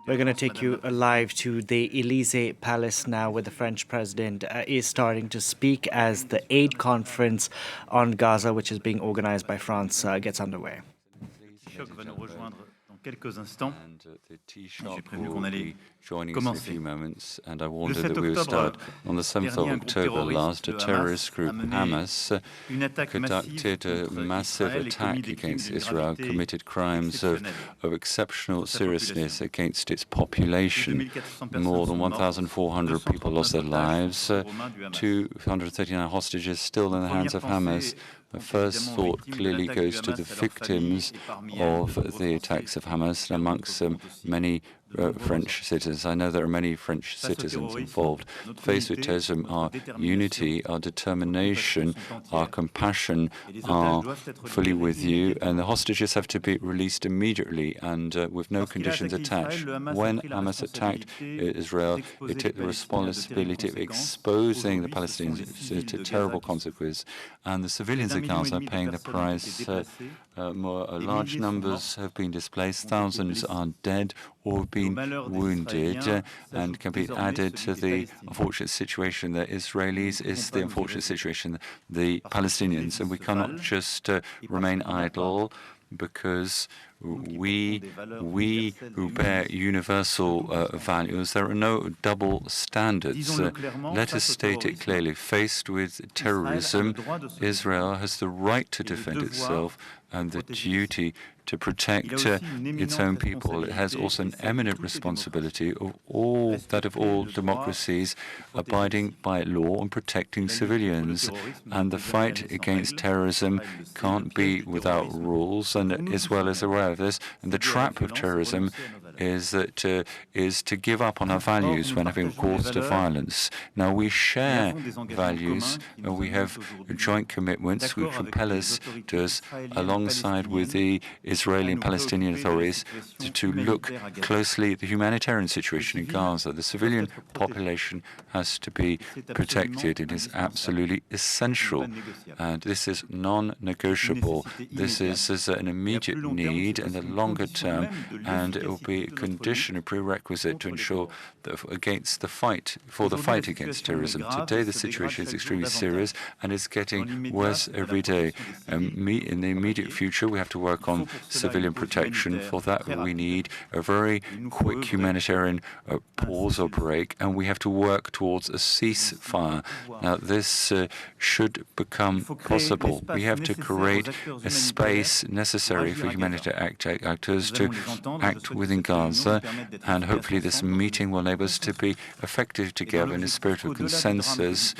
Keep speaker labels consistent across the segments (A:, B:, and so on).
A: We're going to take you live to the Élysée Palace now, where the French president is starting to speak as the aid conference on Gaza, which is being organized by France, gets underway.
B: Quelques instants. The Taoiseach will be joining us in a few moments, and I warned that we would start on the 7th of October last. A terrorist group, Hamas, conducted a massive attack against Israel, committed crimes of exceptional seriousness against its population. More than 1,400 people lost their lives, 239 hostages still in the hands of Hamas. My first thought clearly goes to the victims of the attacks of Hamas, and amongst them many French citizens. I know there are many French citizens involved. Faced with terrorism, our unity, our determination, our compassion are fully with you, and the hostages have to be released immediately and with no conditions attached. When Hamas attacked Israel, it took the responsibility of exposing the Palestinians to terrible consequences, and the civilians of Gaza are paying the price. Large numbers have been displaced, thousands are dead or have been wounded, and can be added to the unfortunate situation the Israelis is the unfortunate situation the Palestinians, and we cannot just remain idle, because we who bear universal values, there are no double standards. Let us state it clearly. Faced with terrorism, Israel has the right to defend itself and the duty to protect its own people. It has also an eminent responsibility of all democracies abiding by law and protecting civilians. And the fight against terrorism can't be without rules, and Israel is aware of this. And the trap of terrorism is to give up on our values when having recourse to violence. Now, we share values, and we have joint commitments which compel us alongside with the Israeli and Palestinian authorities to look closely at the humanitarian situation in Gaza. The civilian population has to be protected. It is absolutely essential, and this is non-negotiable. This is an immediate need in the longer term, and it will be a condition, a prerequisite to ensure that against the fight against terrorism. Today, the situation is extremely serious and is getting worse every day. In the immediate future, we have to work on civilian protection. For that, we need a very quick humanitarian pause or break, and we have to work towards a ceasefire. Now, this should become possible. We have to create a space necessary for humanitarian actors to act within Gaza, and hopefully this meeting will enable us to be effective together in a spirit of consensus,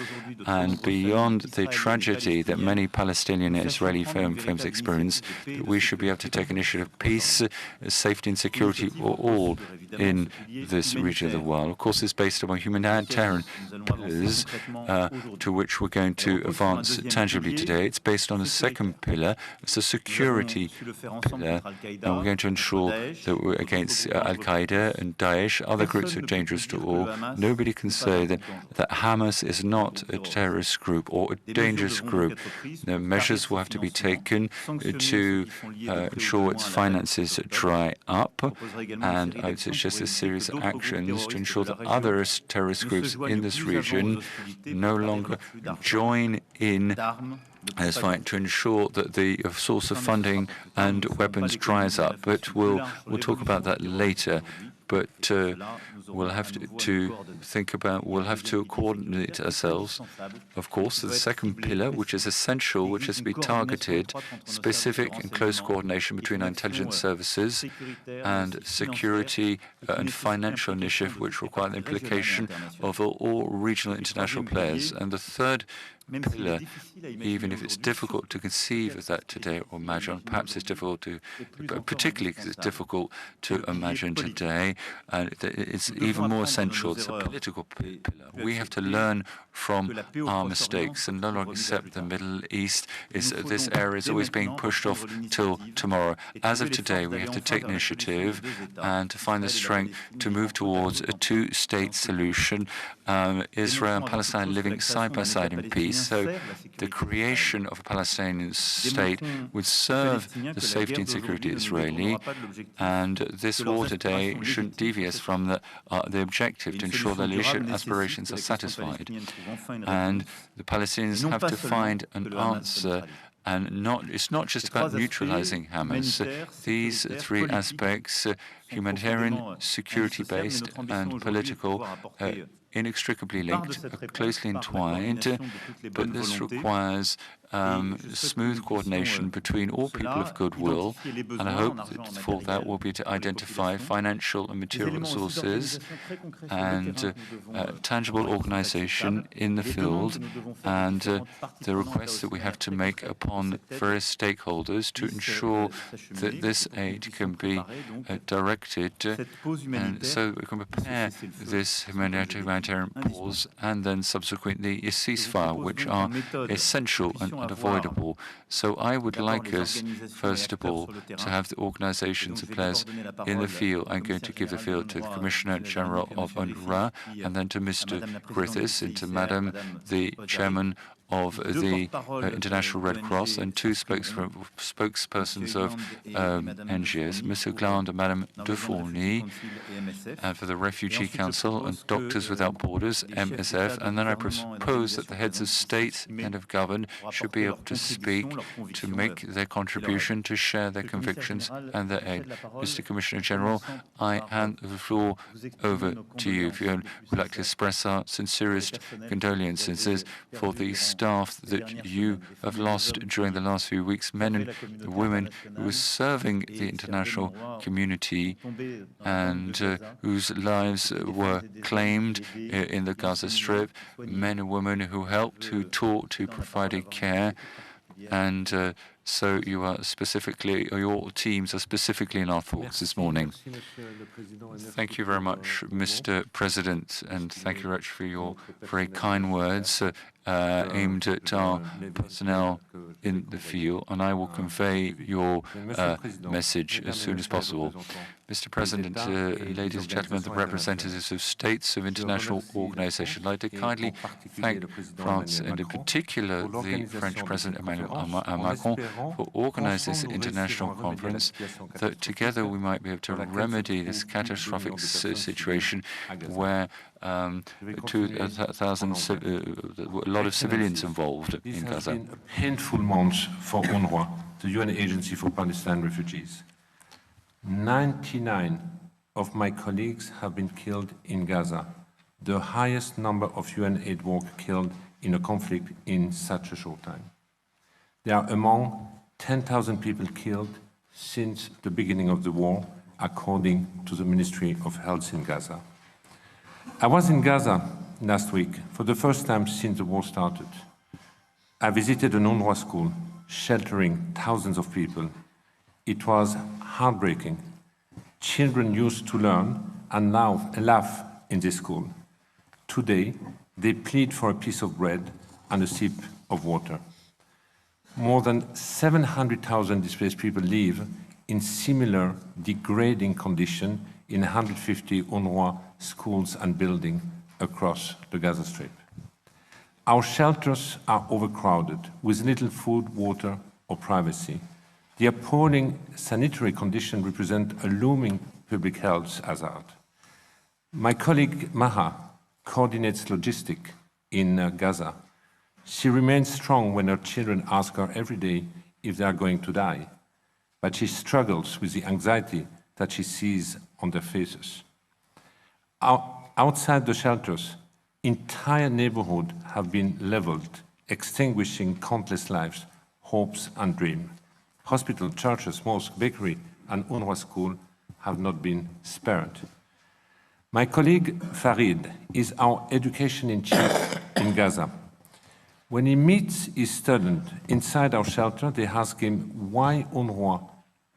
B: and beyond the tragedy that many Palestinian and Israeli families experience, that we should be able to take initiative of peace, safety and security for all in this region of the world. Of course, it's based upon humanitarian pillars to which we're going to advance tangibly today. It's based on a second pillar. It's a security pillar, and we're going to ensure that we're against Al-Qaeda and Daesh, other groups are dangerous to all. Nobody can say that Hamas is not a terrorist group or a dangerous group. The measures will have to be taken to ensure its finances dry up, and I would suggest a series of actions to ensure that other terrorist groups in this region no longer join in this fight, to ensure that the source of funding and weapons dries up. But we'll talk about that later. But we'll have to coordinate ourselves. Of course, the second pillar, which is essential, which has to be targeted, specific and close coordination between our intelligence services and security and financial initiative, which require the implication of all regional international players. And the third pillar, even if it's difficult to conceive of that today or imagine, perhaps it's difficult to, particularly because it's difficult to imagine today, and it's even more essential. It's a political pillar. We have to learn from our mistakes and no longer accept the Middle East. This area is always being pushed off till tomorrow. As of today, we have to take initiative and to find the strength to move towards a two-state solution, Israel and Palestine living side by side in peace. so the creation of a Palestinian state would serve the safety and security of Israeli, and this war today shouldn't deviate from the objective to ensure their legitimate aspirations are satisfied. And the Palestinians have to find an answer. And it's not just about neutralizing Hamas. These three aspects, humanitarian, security-based, and political, inextricably linked, closely entwined, but this requires smooth coordination between all people of goodwill, and I hope that for that will be to identify financial and material resources and tangible organization in the field, and the requests that we have to make upon various stakeholders to ensure that this aid can be directed, and so we can prepare this humanitarian pause and then subsequently a ceasefire, which are essential and unavoidable. So I would like us, first of all, to have the organizations and players in the field. I'm going to give the field to the Commissioner General of UNRWA, and then to Mr. Griffiths, and to Madam the Chairman of the International Red Cross, and two spokespersons of NGOs, Mr. Gland and Madame Defourny, and for the Refugee Council and Doctors Without Borders, MSF. And then I propose that the heads of state and of government should be able to speak, to make their contribution, to share their convictions and their aid. Mr. Commissioner General, I hand the floor over to you. If you would like to express our sincerest condolences for the staff that you have lost during the last few weeks, men and women who were serving the international community and whose lives were claimed in the Gaza Strip, men and women who helped, who taught, who provided care, and so you are specifically, or your teams are specifically in our thoughts this morning. Thank you very much, Mr. President, and thank you very much for your very kind words aimed at our personnel in the field, and I will convey your message as soon as possible. Mr. President, ladies and gentlemen, the representatives of states, of international organizations, I'd like to kindly thank France, and in particular the French President Emmanuel Macron, for organizing this international conference, that together we might be able to remedy this catastrophic situation where a lot of civilians involved in Gaza.
C: These have been painful months for UNRWA, the UN Agency for Palestinian Refugees. 99 of my colleagues have been killed in Gaza, the highest number of UN aid workers killed in a conflict in such a short time. They are among 10,000 people killed since the beginning of the war, according to the Ministry of Health in Gaza. I was in Gaza last week for the first time since the war started. I visited an UNRWA school, sheltering thousands of people. It was heartbreaking. Children used to learn and now laugh in this school. Today, they plead for a piece of bread and a sip of water. More than 700,000 displaced people live in similar degrading conditions in 150 UNRWA schools and buildings across the Gaza Strip. Our shelters are overcrowded with little food, water, or privacy. The appalling sanitary conditions represent a looming public health hazard. My colleague Maha coordinates logistics in Gaza. She remains strong when her children ask her every day if they are going to die, but she struggles with the anxiety that she sees on their faces. Outside the shelters, entire neighborhoods have been leveled, extinguishing countless lives, hopes, and dreams. Hospitals, churches, mosques, bakery, and UNRWA school have not been spared. My colleague Farid is our education-in-chief in Gaza. When he meets his students inside our shelter, they ask him why UNRWA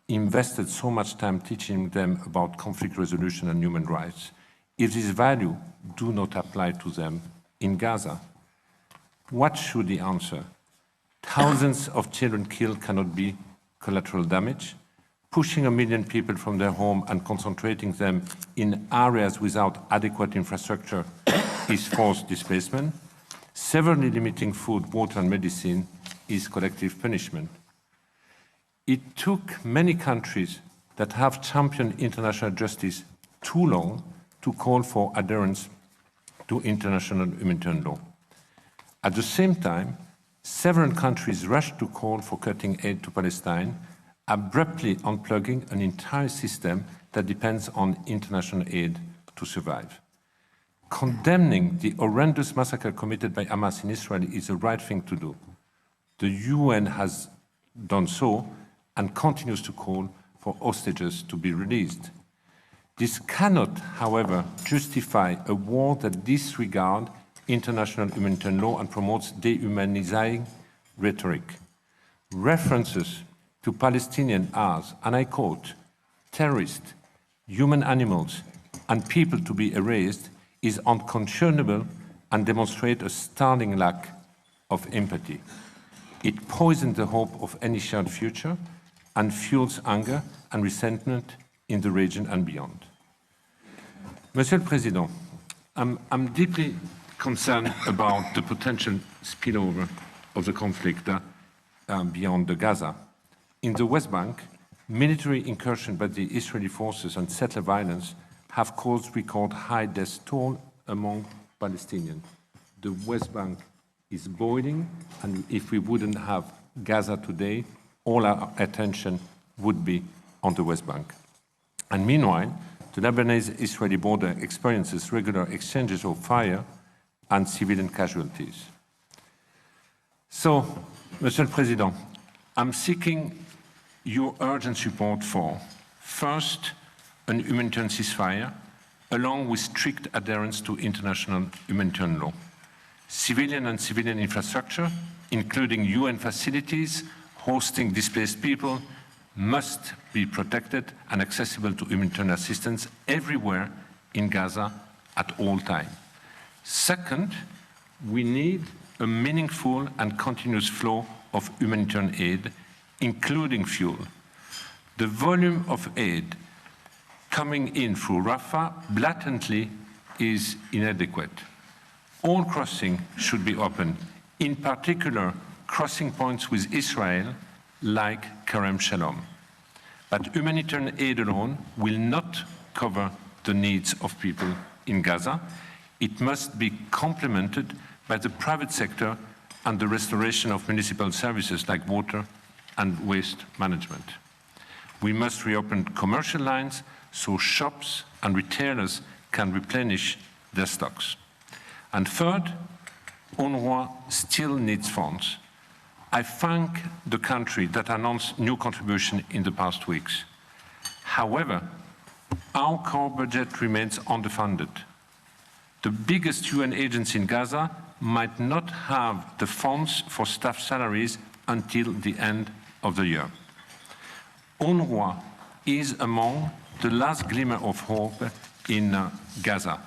C: invested so much time teaching them about conflict resolution and human rights, if these values do not apply to them in Gaza. What should he answer? Thousands of children killed cannot be collateral damage. Pushing 1 million people from their home and concentrating them in areas without adequate infrastructure is forced displacement. Severely limiting food, water, and medicine is collective punishment. It took many countries that have championed international justice too long to call for adherence to international humanitarian law. At the same time, several countries rushed to call for cutting aid to Palestine, abruptly unplugging an entire system that depends on international aid to survive. Condemning the horrendous massacre committed by Hamas in Israel is the right thing to do. The UN has done so and continues to call for hostages to be released. This cannot, however, justify a war that disregards international humanitarian law and promotes dehumanizing rhetoric. References to Palestinians as, and I quote, terrorists, human animals, and people to be erased is unconscionable and demonstrates a startling lack of empathy. It poisons the hope of any shared future and fuels anger and resentment in the region and beyond. Monsieur le Président, I'm deeply concerned about the potential spillover of the conflict beyond the Gaza. In the West Bank, military incursion by the Israeli forces and settler violence have caused record high death toll among Palestinians. The West Bank is boiling, and if we wouldn't have Gaza today, all our attention would be on the West Bank. And meanwhile, the Lebanese-Israeli border experiences regular exchanges of fire and civilian casualties. So, Monsieur le Président, I'm seeking your urgent support for, first, an humanitarian ceasefire, along with strict adherence to international humanitarian law. Civilian and civilian infrastructure, including UN facilities hosting displaced people, must be protected and accessible to humanitarian assistance everywhere in Gaza at all times. Second, we need a meaningful and continuous flow of humanitarian aid, including fuel. The volume of aid coming in through Rafah blatantly is inadequate. All crossings should be open, in particular crossing points with Israel like Kerem Shalom. But humanitarian aid alone will not cover the needs of people in Gaza. It must be complemented by the private sector and the restoration of municipal services like water and waste management. We must reopen commercial lines so shops and retailers can replenish their stocks. And third, UNRWA still needs funds. I thank the country that announced new contribution in the past weeks. However, our core budget remains underfunded. The biggest UN agency in Gaza might not have the funds for staff salaries until the end of the year. UNRWA is among the last glimmer of hope in Gaza.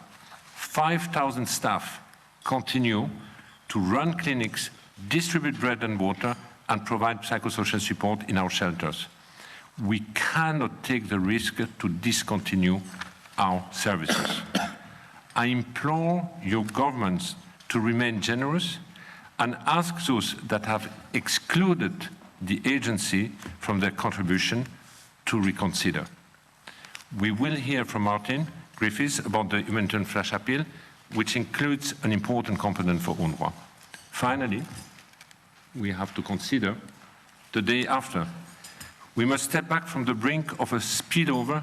C: 5,000 staff continue to run clinics, distribute bread and water, and provide psychosocial support in our shelters. We cannot take the risk to discontinue our services. I implore your governments to remain generous and ask those that have excluded the agency from their contribution to reconsider. We will hear from Martin Griffiths about the humanitarian flash appeal, which includes an important component for UNRWA. Finally, we have to consider the day after. We must step back from the brink of a spillover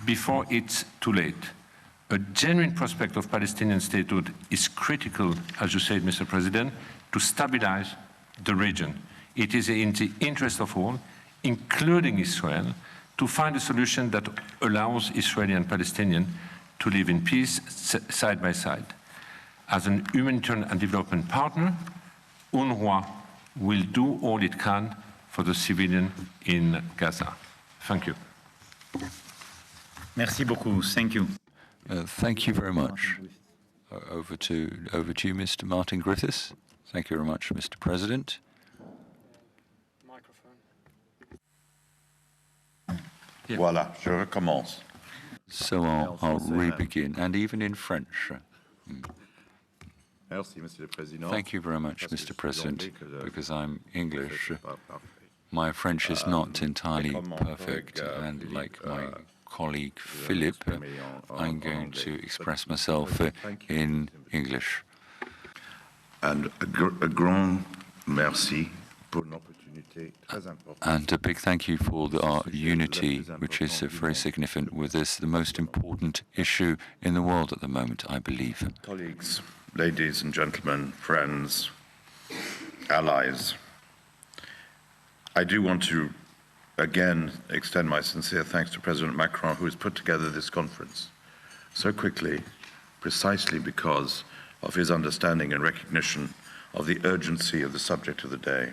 C: before it's too late. A genuine prospect of Palestinian statehood is critical, as you said, Mr. President, to stabilize the region. It is in the interest of all, including Israel, to find a solution that allows Israeli and Palestinians to live in peace side by side. As an humanitarian and development partner, UNRWA will do all it can for the civilian in Gaza. Thank you.
D: Merci beaucoup. Thank you.
B: Thank you very much. Over to you, Mr. Martin Griffiths. Thank you very much, Mr. President.
E: Voilà, je recommence.
B: So I'll re-begin, and even in French. Thank you very much, Mr. President, because I'm English. My French is not entirely perfect, and like my colleague Philippe, I'm going to express myself in English.
E: And a grand merci pour une opportunité très importante.
B: And a big thank you for our unity, which is very significant with this, the most important issue in the world at the moment, I believe.
E: Colleagues, ladies and gentlemen, friends, allies, I do want to again extend my sincere thanks to President Macron, who has put together this conference so quickly, precisely because of his understanding and recognition of the urgency of the subject of the day.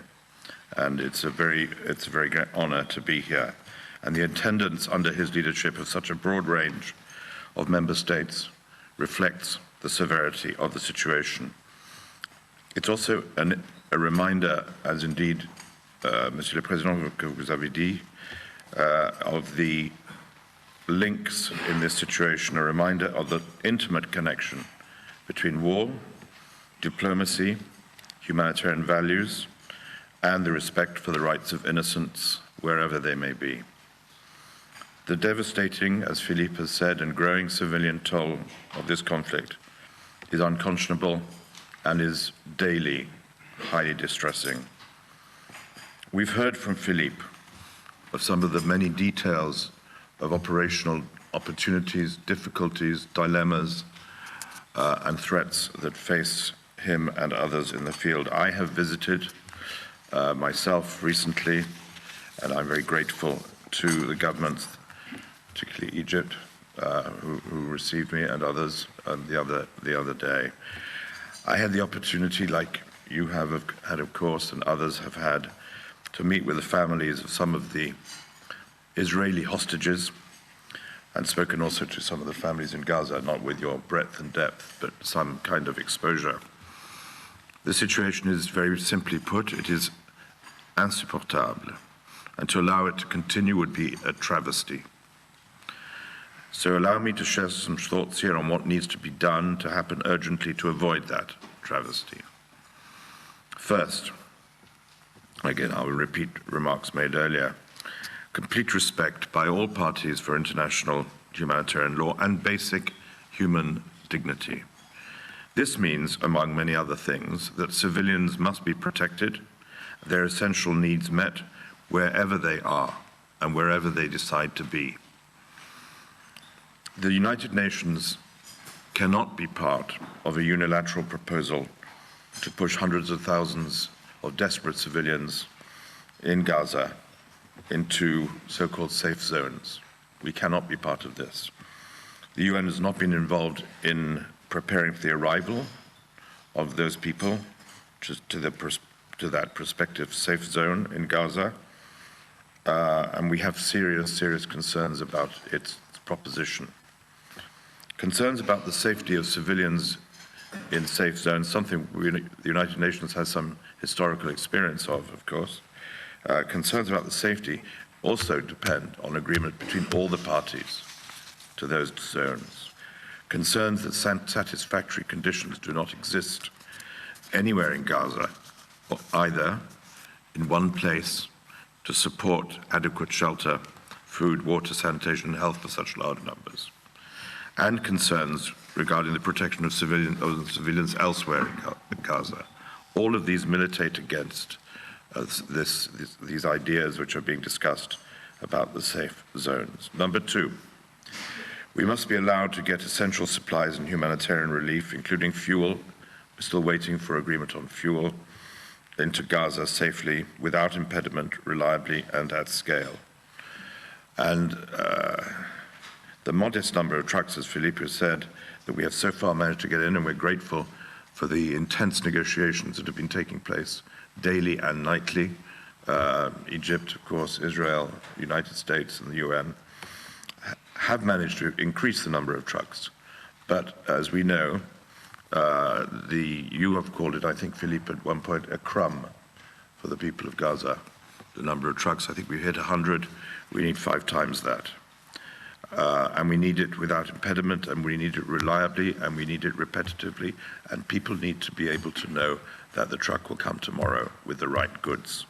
E: And it's a very great honor to be here. And the attendance under his leadership of such a broad range of member states reflects the severity of the situation. It's also a reminder, as indeed, Monsieur le Président, que vous avez dit, of the links in this situation, a reminder of the intimate connection between war, diplomacy, humanitarian values, and the respect for the rights of innocents wherever they may be. The devastating, as Philippe has said, and growing civilian toll of this conflict is unconscionable and is daily highly distressing. We've heard from Philippe of some of the many details of operational opportunities, difficulties, dilemmas, and threats that face him and others in the field. I have visited myself recently, and I'm very grateful to the governments, particularly Egypt, who received me, and others the other day. I had the opportunity, like you have had, of course, and others have had, to meet with the families of some of the Israeli hostages, and spoken also to some of the families in Gaza, not with your breadth and depth, but some kind of exposure. The situation is very simply put, it is insupportable, and to allow it to continue would be a travesty. So allow me to share some thoughts here on what needs to be done to happen urgently to avoid that travesty. First, again, I will repeat remarks made earlier, complete respect by all parties for international humanitarian law and basic human dignity. This means, among many other things, that civilians must be protected, their essential needs met wherever they are and wherever they decide to be. The United Nations cannot be part of a unilateral proposal to push hundreds of thousands of desperate civilians in Gaza into so-called safe zones. We cannot be part of this. The UN has not been involved in preparing for the arrival of those people to that prospective safe zone in Gaza, and we have serious concerns about its proposition. Concerns about the safety of civilians in safe zones, something the United Nations has some historical experience of course. Concerns about the safety also depend on agreement between all the parties to those zones. Concerns that satisfactory conditions do not exist anywhere in Gaza, or either in one place to support adequate shelter, food, water, sanitation, and health for such large numbers, and concerns regarding the protection of civilians elsewhere in Gaza. All of these militate against these ideas which are being discussed about the safe zones. Number two, we must be allowed to get essential supplies and humanitarian relief, including fuel. We're still waiting for agreement on fuel into Gaza safely, without impediment, reliably, and at scale. And the modest number of trucks, as Philippe has said, that we have so far managed to get in, and we're grateful for the intense negotiations that have been taking place daily and nightly. Egypt, of course, Israel, United States, and the UN have managed to increase the number of trucks. But as we know, you have called it, I think, Philippe, at one point, a crumb for the people of Gaza. The number of trucks, I think we hit 100. We need 5 times that. and we need it without impediment, and we need it reliably, and we need it repetitively, and people need to be able to know that the truck will come tomorrow with the right goods.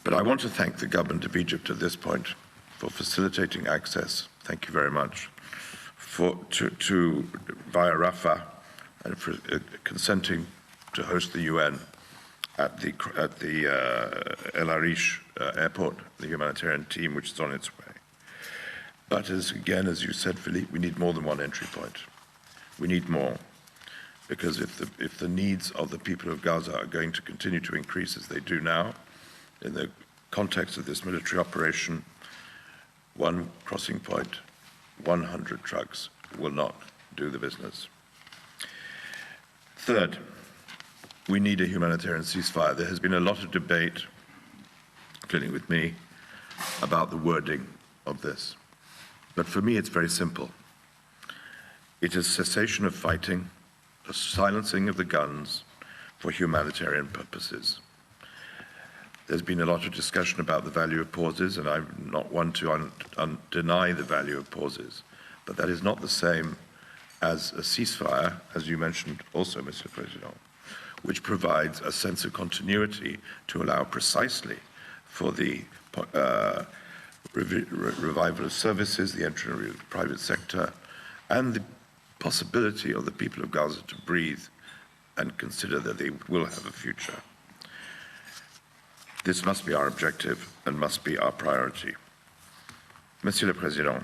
E: But I want to thank the government of Egypt at this point for facilitating access. Thank you very much. To via Rafah, and for consenting to host the UN at the El Arish airport, the humanitarian team, which is on its way. But as you said, Philippe, we need more than one entry point. We need more, because if the needs of the people of Gaza are going to continue to increase as they do now, in the context of this military operation, one crossing point, 100 trucks will not do the business. Third, we need a humanitarian ceasefire. There has been a lot of debate, including with me, about the wording of this. But for me, it's very simple. It is cessation of fighting, a silencing of the guns for humanitarian purposes. There's been a lot of discussion about the value of pauses, and I'm not one to deny the value of pauses. But that is not the same as a ceasefire, as you mentioned also, Mr. President, which provides a sense of continuity to allow precisely for the revival of services, the entry of the private sector, and the possibility of the people of Gaza to breathe and consider that they will have a future. This must be our objective and must be our priority. Monsieur le Président,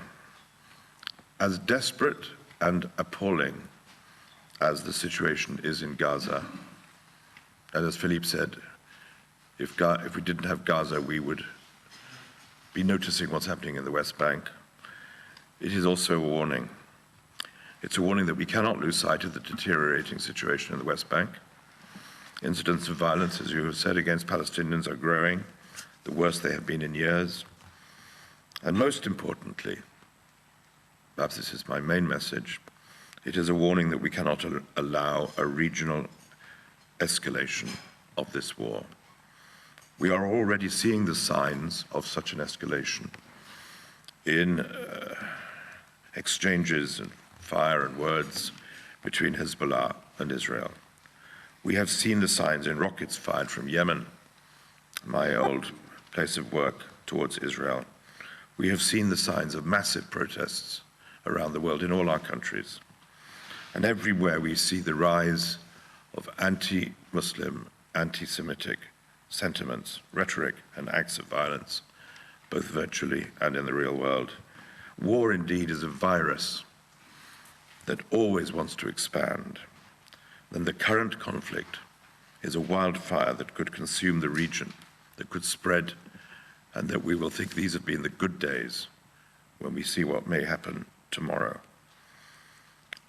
E: as desperate and appalling as the situation is in Gaza, and as Philippe said, if we didn't have Gaza, we would be noticing what's happening in the West Bank. It is also a warning. It's a warning that we cannot lose sight of the deteriorating situation in the West Bank. Incidents of violence, as you have said, against Palestinians are growing, the worst they have been in years. And most importantly, perhaps this is my main message, it is a warning that we cannot allow a regional escalation of this war. We are already seeing the signs of such an escalation in exchanges and fire and words between Hezbollah and Israel. We have seen the signs in rockets fired from Yemen, my old place of work, towards Israel. We have seen the signs of massive protests around the world in all our countries. And everywhere we see the rise of anti-Muslim, anti-Semitic sentiments, rhetoric, and acts of violence, both virtually and in the real world. War indeed is a virus that always wants to expand. Then the current conflict is a wildfire that could consume the region, that could spread, and that we will think these have been the good days when we see what may happen tomorrow.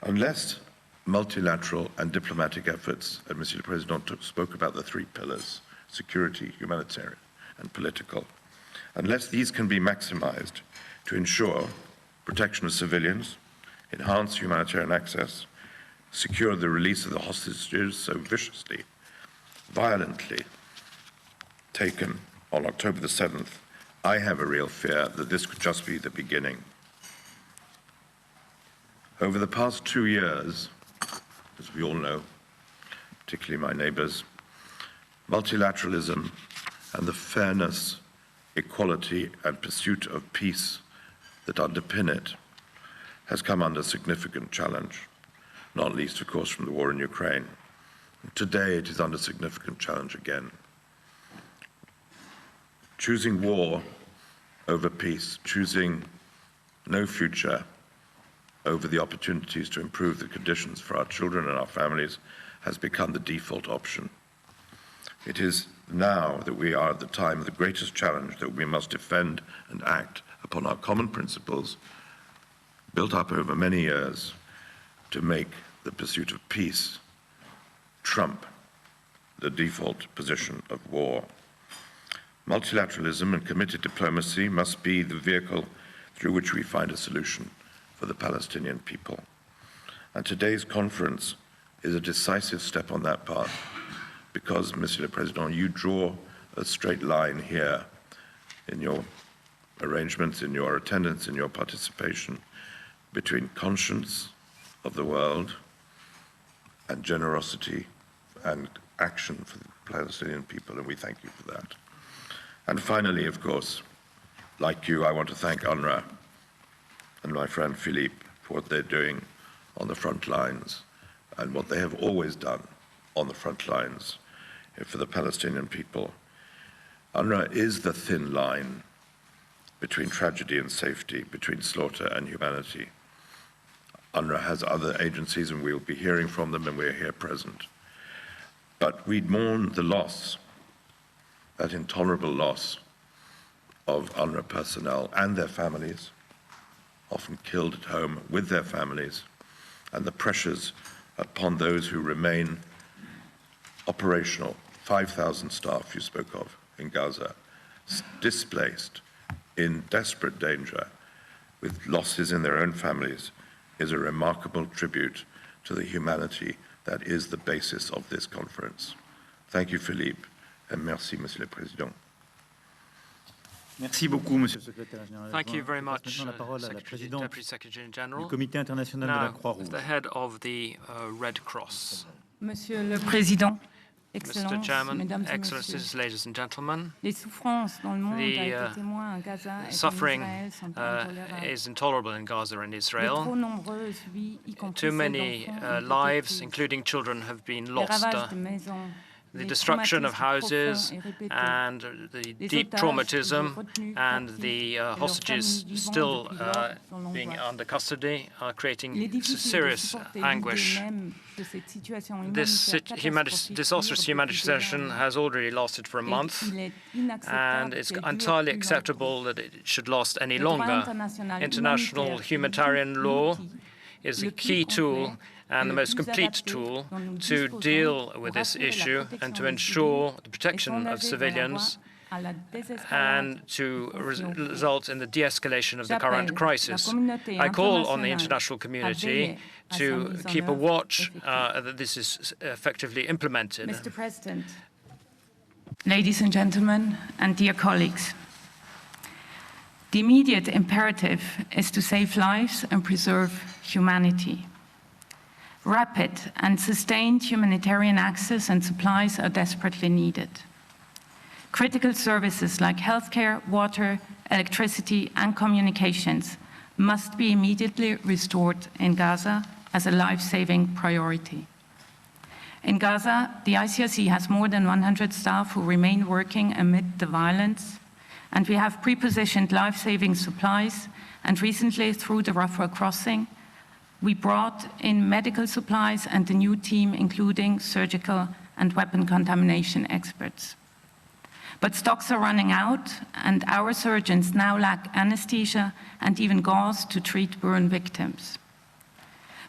E: Unless multilateral and diplomatic efforts, and Monsieur le Président spoke about the three pillars, security, humanitarian, and political, unless these can be maximized to ensure protection of civilians, enhance humanitarian access, secure the release of the hostages so viciously, violently taken on October the 7th, I have a real fear that this could just be the beginning. Over the past 2 years, as we all know, particularly my neighbors, multilateralism and the fairness, equality, and pursuit of peace that underpin it has come under significant challenge, not least, of course, from the war in Ukraine. Today, it is under significant challenge again. Choosing war over peace, choosing no future over the opportunities to improve the conditions for our children and our families has become the default option. It is now that we are at the time of the greatest challenge that we must defend and act upon our common principles built up over many years to make the pursuit of peace trump the default position of war. Multilateralism and committed diplomacy must be the vehicle through which we find a solution for the Palestinian people. And today's conference is a decisive step on that path because, Monsieur le Président, you draw a straight line here in your arrangements, in your attendance, in your participation, between conscience of the world and generosity and action for the Palestinian people, and we thank you for that. And finally, of course, like you, I want to thank UNRWA and my friend Philippe for what they're doing on the front lines and what they have always done on the front lines for the Palestinian people. UNRWA is the thin line between tragedy and safety, between slaughter and humanity. UNRWA has other agencies, and we'll be hearing from them, and we're here present. But we mourn the loss, that intolerable loss of UNRWA personnel and their families, often killed at home with their families, and the pressures upon those who remain operational. 5,000 staff you spoke of in Gaza, displaced, in desperate danger, with losses in their own families, is a remarkable tribute to the humanity that is the basis of this conference. Thank you, Philippe, and merci, Monsieur le Président.
D: Thank you very much, Deputy Secretary General. Now, the head of the Red Cross.
F: Monsieur le Président,
D: Mr. Chairman, Excellencies, ladies and gentlemen, the suffering is intolerable in Gaza and Israel. Too many lives, including children, have been lost. The destruction of houses and the deep traumatism and the hostages still being under custody are creating serious anguish. This disastrous humanitarian situation has already lasted for a month, and it's entirely acceptable that it should last any longer. International humanitarian law is a key tool and the most complete tool to deal with this issue and to ensure the protection of civilians and to result in the de-escalation of the current crisis. I call on the international community to keep a watch that this is effectively implemented.
F: Mr. President, ladies and gentlemen, and dear colleagues, the immediate imperative is to save lives and preserve humanity. Rapid and sustained humanitarian access and supplies are desperately needed. Critical services like healthcare, water, electricity, and communications must be immediately restored in Gaza as a life-saving priority. In Gaza, the ICRC has more than 100 staff who remain working amid the violence, and we have pre-positioned life-saving supplies, and recently, through the Rafah crossing, we brought in medical supplies and a new team, including surgical and weapon contamination experts. But stocks are running out, and our surgeons now lack anesthesia and even gauze to treat burn victims.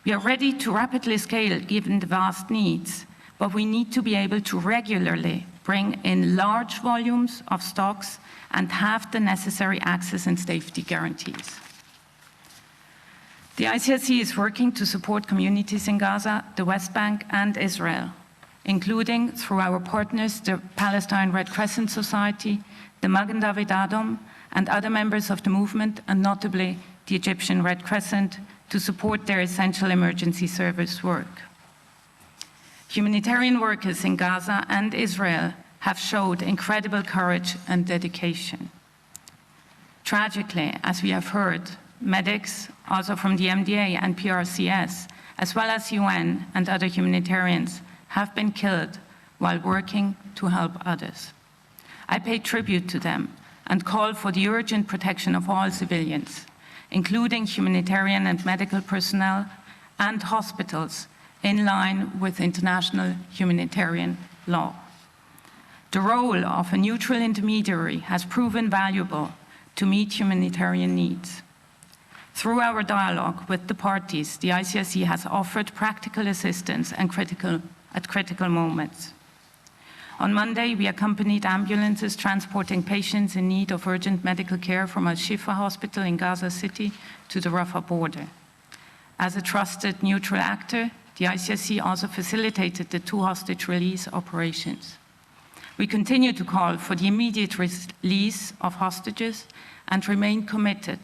F: We are ready to rapidly scale given the vast needs, but we need to be able to regularly bring in large volumes of stocks and have the necessary access and safety guarantees. The ICRC is working to support communities in Gaza, the West Bank, and Israel, including through our partners, the Palestine Red Crescent Society, the Magen David Adom, and other members of the movement, and notably the Egyptian Red Crescent, to support their essential emergency service work. Humanitarian workers in Gaza and Israel have showed incredible courage and dedication. Tragically, as we have heard, medics, also from the MDA and PRCS, as well as UN and other humanitarians, have been killed while working to help others. I pay tribute to them and call for the urgent protection of all civilians, including humanitarian and medical personnel and hospitals, in line with international humanitarian law. The role of a neutral intermediary has proven valuable to meet humanitarian needs. Through our dialogue with the parties, the ICRC has offered practical assistance and at critical moments. On Monday, we accompanied ambulances transporting patients in need of urgent medical care from Al-Shifa Hospital in Gaza City to the Rafah border. As a trusted neutral actor, the ICRC also facilitated the 2 hostage release operations. We continue to call for the immediate release of hostages and remain committed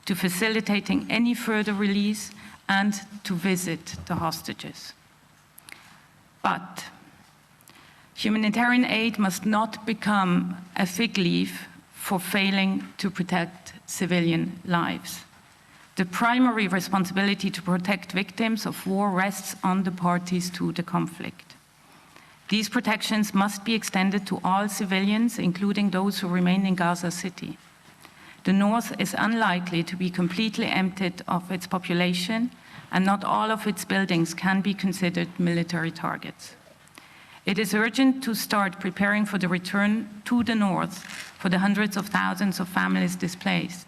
F: to facilitating any further release and to visit the hostages. But humanitarian aid must not become a fig leaf for failing to protect civilian lives. The primary responsibility to protect victims of war rests on the parties to the conflict. These protections must be extended to all civilians, including those who remain in Gaza City. The North is unlikely to be completely emptied of its population, and not all of its buildings can be considered military targets. It is urgent to start preparing for the return to the North for the hundreds of thousands of families displaced.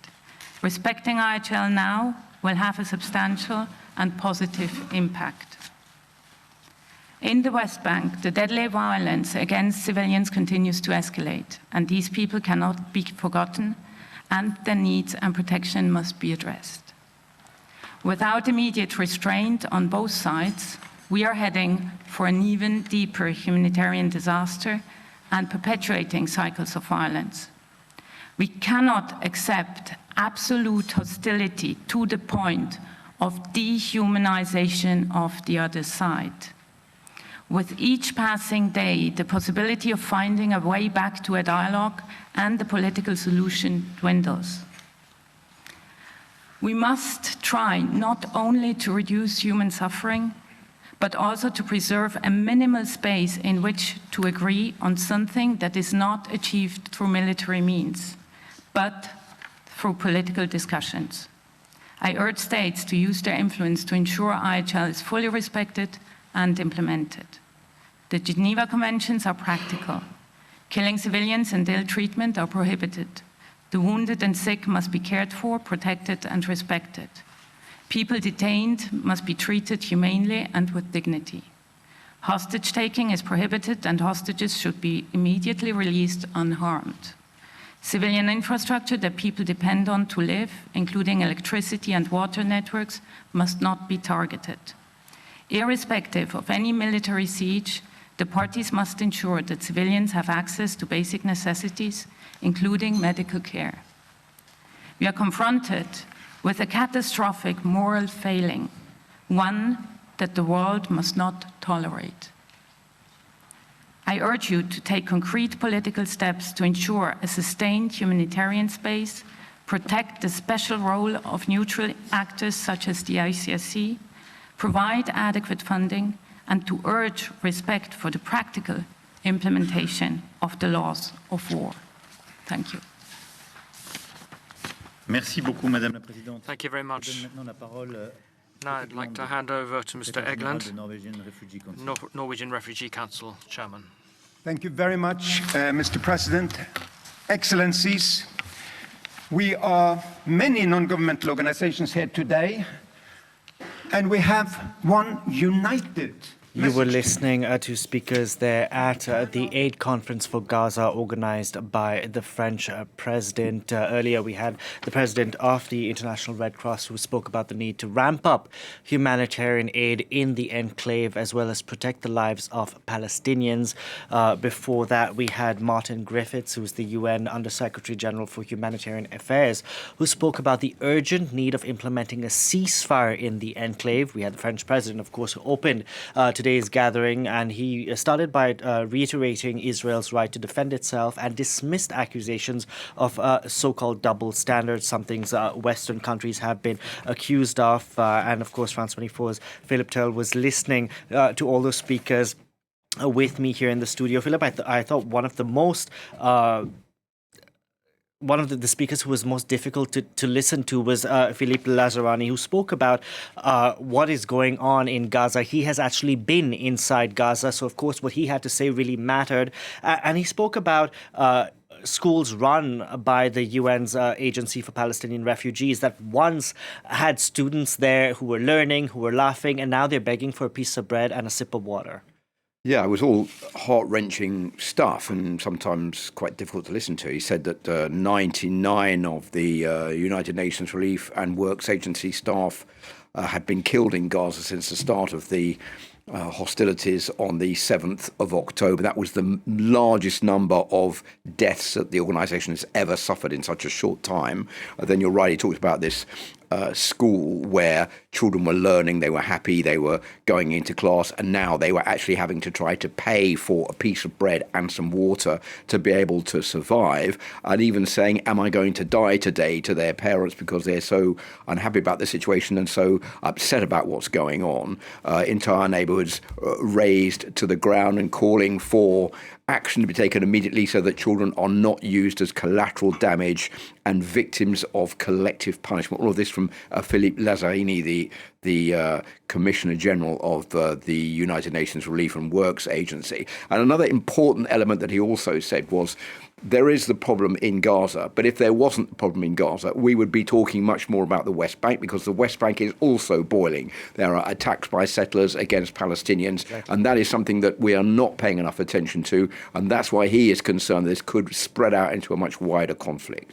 F: Respecting IHL now will have a substantial and positive impact. In the West Bank, the deadly violence against civilians continues to escalate, and these people cannot be forgotten, and their needs and protection must be addressed. Without immediate restraint on both sides, we are heading for an even deeper humanitarian disaster and perpetuating cycles of violence. We cannot accept absolute hostility to the point of dehumanization of the other side. With each passing day, the possibility of finding a way back to a dialogue and the political solution dwindles. We must try not only to reduce human suffering, but also to preserve a minimal space in which to agree on something that is not achieved through military means, but through political discussions. I urge states to use their influence to ensure IHL is fully respected and implemented. The Geneva Conventions are practical. Killing civilians and ill treatment are prohibited. The wounded and sick must be cared for, protected, and respected. People detained must be treated humanely and with dignity. Hostage-taking is prohibited, and hostages should be immediately released unharmed. Civilian infrastructure that people depend on to live, including electricity and water networks, must not be targeted. Irrespective of any military siege, the parties must ensure that civilians have access to basic necessities, including medical care. We are confronted with a catastrophic moral failing, one that the world must not tolerate. I urge you to take concrete political steps to ensure a sustained humanitarian space, protect the special role of neutral actors such as the ICRC, provide adequate funding, and to urge respect for the practical implementation of the laws of war. Thank you.
G: Merci beaucoup, Madame la Présidente.
D: Thank you very much. Now I'd like to hand over to Mr. Egeland, Norwegian Refugee Council Chairman.
H: Thank you very much, Mr. President. Excellencies, we are many non-governmental organizations here today, and we have one united
A: You were listening to speakers there at the aid conference for Gaza organized by the French president. Earlier, we had the president of the International Red Cross who spoke about the need to ramp up humanitarian aid in the enclave as well as protect the lives of Palestinians. Before that, we had Martin Griffiths, who's the UN Under-Secretary General for Humanitarian Affairs, who spoke about the urgent need of implementing a ceasefire in the enclave. We had the French president, of course, who opened today's gathering, and he started by reiterating Israel's right to defend itself and dismissed accusations of so-called double standards, some things Western countries have been accused of. And of course, France 24's Philippe Lazzarini was listening to all those speakers with me here in the studio. Philip, I thought one of the most one of the speakers who was most difficult to listen to was Philippe Lazzarini, who spoke about what is going on in Gaza. He has actually been inside Gaza, so of course what he had to say really mattered. And he spoke about schools run by the UN's Agency for Palestinian Refugees that once had students there who were learning, who were laughing, and now they're begging for a piece of bread and a sip of water.
I: Yeah, it was all heart-wrenching stuff and sometimes quite difficult to listen to. He said that 99 of the United Nations Relief and Works Agency staff had been killed in Gaza since the start of the hostilities on the 7th of October. That was the largest number of deaths that the organisation has ever suffered in such a short time. Then you're right, he talked about this school where children were learning, they were happy, they were going into class, and now they were actually having to try to pay for a piece of bread and some water to be able to survive, and even saying, am I going to die today, to their parents, because they're so unhappy about the situation and so upset about what's going on. Entire neighbourhoods razed to the ground and calling for action to be taken immediately so that children are not used as collateral damage and victims of collective punishment. All of this from Philippe Lazzarini, the Commissioner General of the United Nations Relief and Works Agency. And another important element that he also said was, there is the problem in Gaza, but if there wasn't the problem in Gaza, we would be talking much more about the West Bank, because the West Bank is also boiling. There are attacks by settlers against Palestinians, and that is something that we are not paying enough attention to, and that's why he is concerned this could spread out into a much wider conflict.